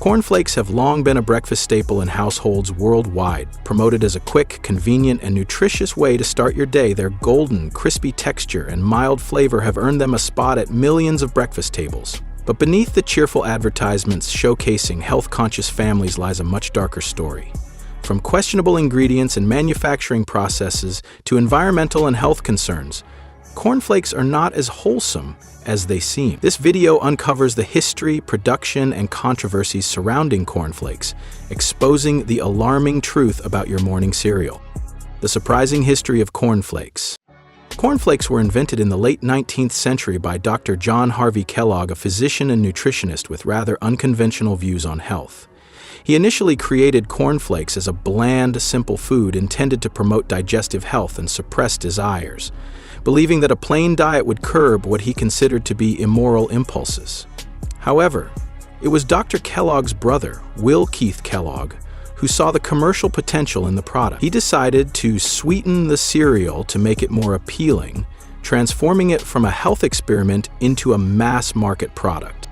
Cornflakes have long been a breakfast staple in households worldwide. Promoted as a quick, convenient, and nutritious way to start your day, their golden, crispy texture and mild flavor have earned them a spot at millions of breakfast tables. But beneath the cheerful advertisements showcasing health-conscious families lies a much darker story. From questionable ingredients and manufacturing processes to environmental and health concerns, cornflakes are not as wholesome as they seem. This video uncovers the history, production, and controversies surrounding cornflakes, exposing the alarming truth about your morning cereal. The surprising history of cornflakes. Cornflakes were invented in the late 19th century by Dr. John Harvey Kellogg, a physician and nutritionist with rather unconventional views on health. He initially created cornflakes as a bland, simple food intended to promote digestive health and suppress desires, believing that a plain diet would curb what he considered to be immoral impulses. However, it was Dr. Kellogg's brother, Will Keith Kellogg, who saw the commercial potential in the product. He decided to sweeten the cereal to make it more appealing, transforming it from a health experiment into a mass-market product.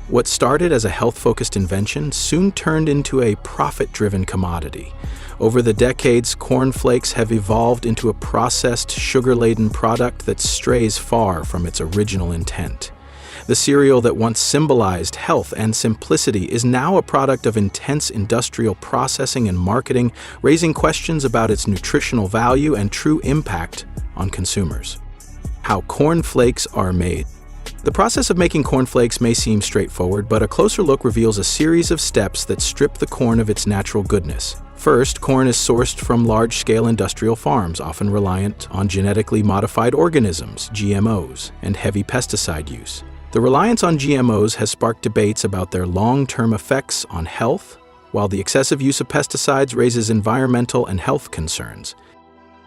What started as a health-focused invention soon turned into a profit-driven commodity. Over the decades, cornflakes have evolved into a processed, sugar-laden product that strays far from its original intent. The cereal that once symbolized health and simplicity is now a product of intense industrial processing and marketing, raising questions about its nutritional value and true impact on consumers. How cornflakes are made. The process of making cornflakes may seem straightforward, but a closer look reveals a series of steps that strip the corn of its natural goodness. First, corn is sourced from large-scale industrial farms, often reliant on genetically modified organisms, GMOs, and heavy pesticide use. The reliance on GMOs has sparked debates about their long-term effects on health, while the excessive use of pesticides raises environmental and health concerns.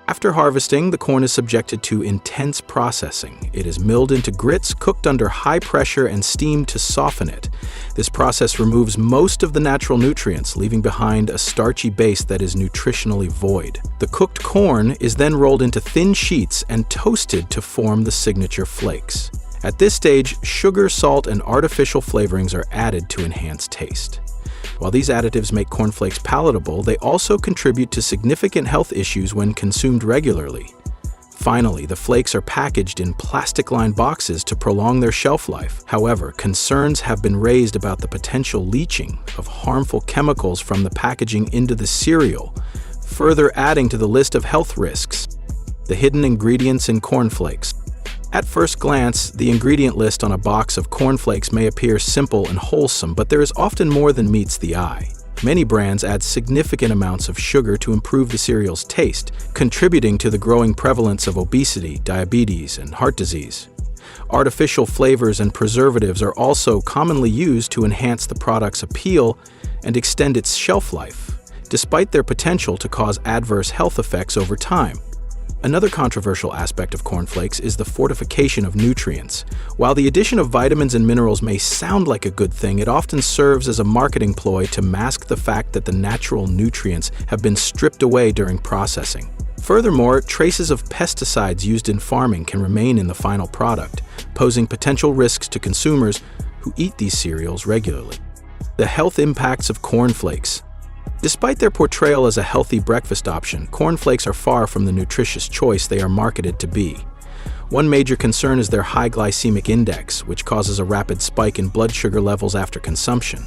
After harvesting, the corn is subjected to intense processing. It is milled into grits, cooked under high pressure, and steamed to soften it. This process removes most of the natural nutrients, leaving behind a starchy base that is nutritionally void. The cooked corn is then rolled into thin sheets and toasted to form the signature flakes. At this stage, sugar, salt, and artificial flavorings are added to enhance taste. While these additives make cornflakes palatable, they also contribute to significant health issues when consumed regularly. Finally, the flakes are packaged in plastic-lined boxes to prolong their shelf life. However, concerns have been raised about the potential leaching of harmful chemicals from the packaging into the cereal, further adding to the list of health risks. The hidden ingredients in cornflakes. At first glance, the ingredient list on a box of cornflakes may appear simple and wholesome, but there is often more than meets the eye. Many brands add significant amounts of sugar to improve the cereal's taste, contributing to the growing prevalence of obesity, diabetes, and heart disease. Artificial flavors and preservatives are also commonly used to enhance the product's appeal and extend its shelf life, despite their potential to cause adverse health effects over time. Another controversial aspect of cornflakes is the fortification of nutrients. While the addition of vitamins and minerals may sound like a good thing, it often serves as a marketing ploy to mask the fact that the natural nutrients have been stripped away during processing. Furthermore, traces of pesticides used in farming can remain in the final product, posing potential risks to consumers who eat these cereals regularly. The health impacts of cornflakes. Despite their portrayal as a healthy breakfast option, cornflakes are far from the nutritious choice they are marketed to be. One major concern is their high glycemic index, which causes a rapid spike in blood sugar levels after consumption.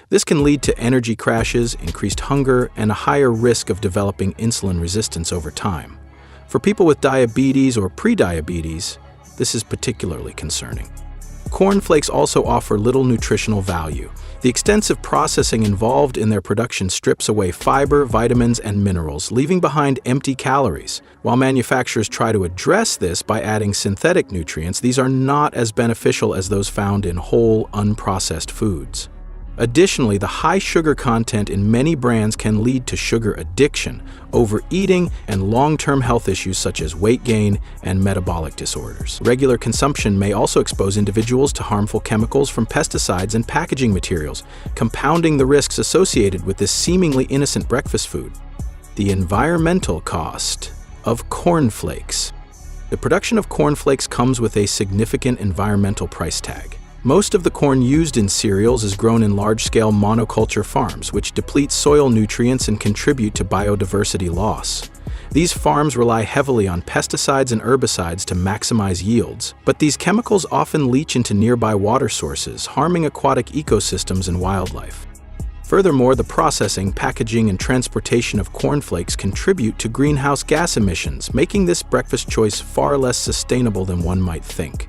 This can lead to energy crashes, increased hunger, and a higher risk of developing insulin resistance over time. For people with diabetes or prediabetes, this is particularly concerning. Cornflakes also offer little nutritional value. The extensive processing involved in their production strips away fiber, vitamins, and minerals, leaving behind empty calories. While manufacturers try to address this by adding synthetic nutrients, these are not as beneficial as those found in whole, unprocessed foods. Additionally, the high sugar content in many brands can lead to sugar addiction, overeating, and long-term health issues such as weight gain and metabolic disorders. Regular consumption may also expose individuals to harmful chemicals from pesticides and packaging materials, compounding the risks associated with this seemingly innocent breakfast food. The environmental cost of cornflakes. The production of cornflakes comes with a significant environmental price tag. Most of the corn used in cereals is grown in large-scale monoculture farms, which deplete soil nutrients and contribute to biodiversity loss. These farms rely heavily on pesticides and herbicides to maximize yields, but these chemicals often leach into nearby water sources, harming aquatic ecosystems and wildlife. Furthermore, the processing, packaging, and transportation of cornflakes contribute to greenhouse gas emissions, making this breakfast choice far less sustainable than one might think.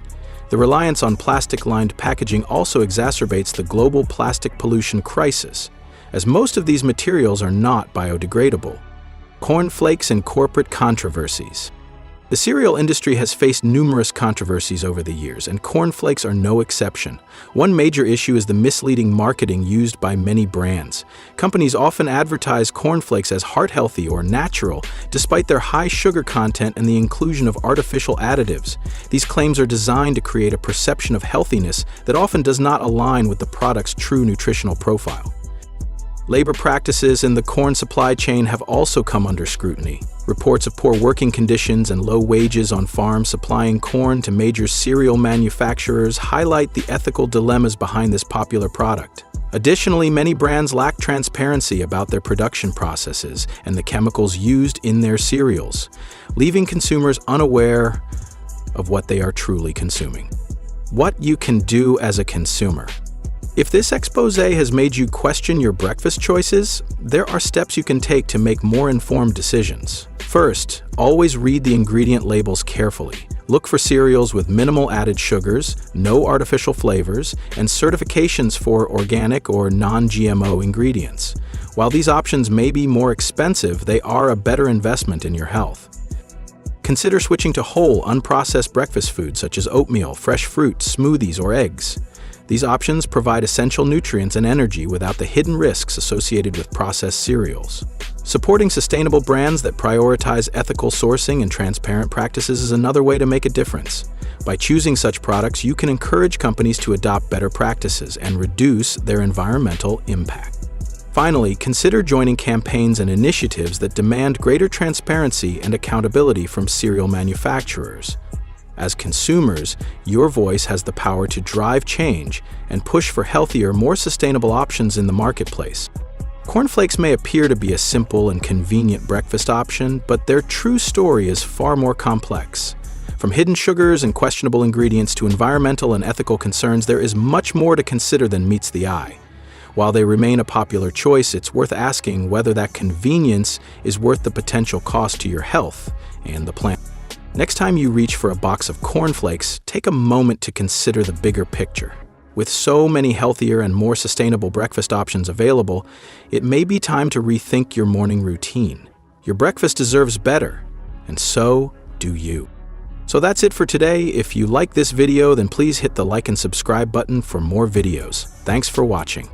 The reliance on plastic-lined packaging also exacerbates the global plastic pollution crisis, as most of these materials are not biodegradable. Cornflakes and corporate controversies. The cereal industry has faced numerous controversies over the years, and cornflakes are no exception. One major issue is the misleading marketing used by many brands. Companies often advertise cornflakes as heart-healthy or natural, despite their high sugar content and the inclusion of artificial additives. These claims are designed to create a perception of healthiness that often does not align with the product's true nutritional profile. Labor practices in the corn supply chain have also come under scrutiny. Reports of poor working conditions and low wages on farms supplying corn to major cereal manufacturers highlight the ethical dilemmas behind this popular product. Additionally, many brands lack transparency about their production processes and the chemicals used in their cereals, leaving consumers unaware of what they are truly consuming. What you can do as a consumer. If this expose has made you question your breakfast choices, there are steps you can take to make more informed decisions. First, always read the ingredient labels carefully. Look for cereals with minimal added sugars, no artificial flavors, and certifications for organic or non-GMO ingredients. While these options may be more expensive, they are a better investment in your health. Consider switching to whole, unprocessed breakfast foods such as oatmeal, fresh fruit, smoothies, or eggs. These options provide essential nutrients and energy without the hidden risks associated with processed cereals. Supporting sustainable brands that prioritize ethical sourcing and transparent practices is another way to make a difference. By choosing such products, you can encourage companies to adopt better practices and reduce their environmental impact. Finally, consider joining campaigns and initiatives that demand greater transparency and accountability from cereal manufacturers. As consumers, your voice has the power to drive change and push for healthier, more sustainable options in the marketplace. Cornflakes may appear to be a simple and convenient breakfast option, but their true story is far more complex. From hidden sugars and questionable ingredients to environmental and ethical concerns, there is much more to consider than meets the eye. While they remain a popular choice, it's worth asking whether that convenience is worth the potential cost to your health and the planet. Next time you reach for a box of cornflakes, take a moment to consider the bigger picture. With so many healthier and more sustainable breakfast options available, it may be time to rethink your morning routine. Your breakfast deserves better, and so do you. So that's it for today. If you like this video, then please hit the like and subscribe button for more videos. Thanks for watching.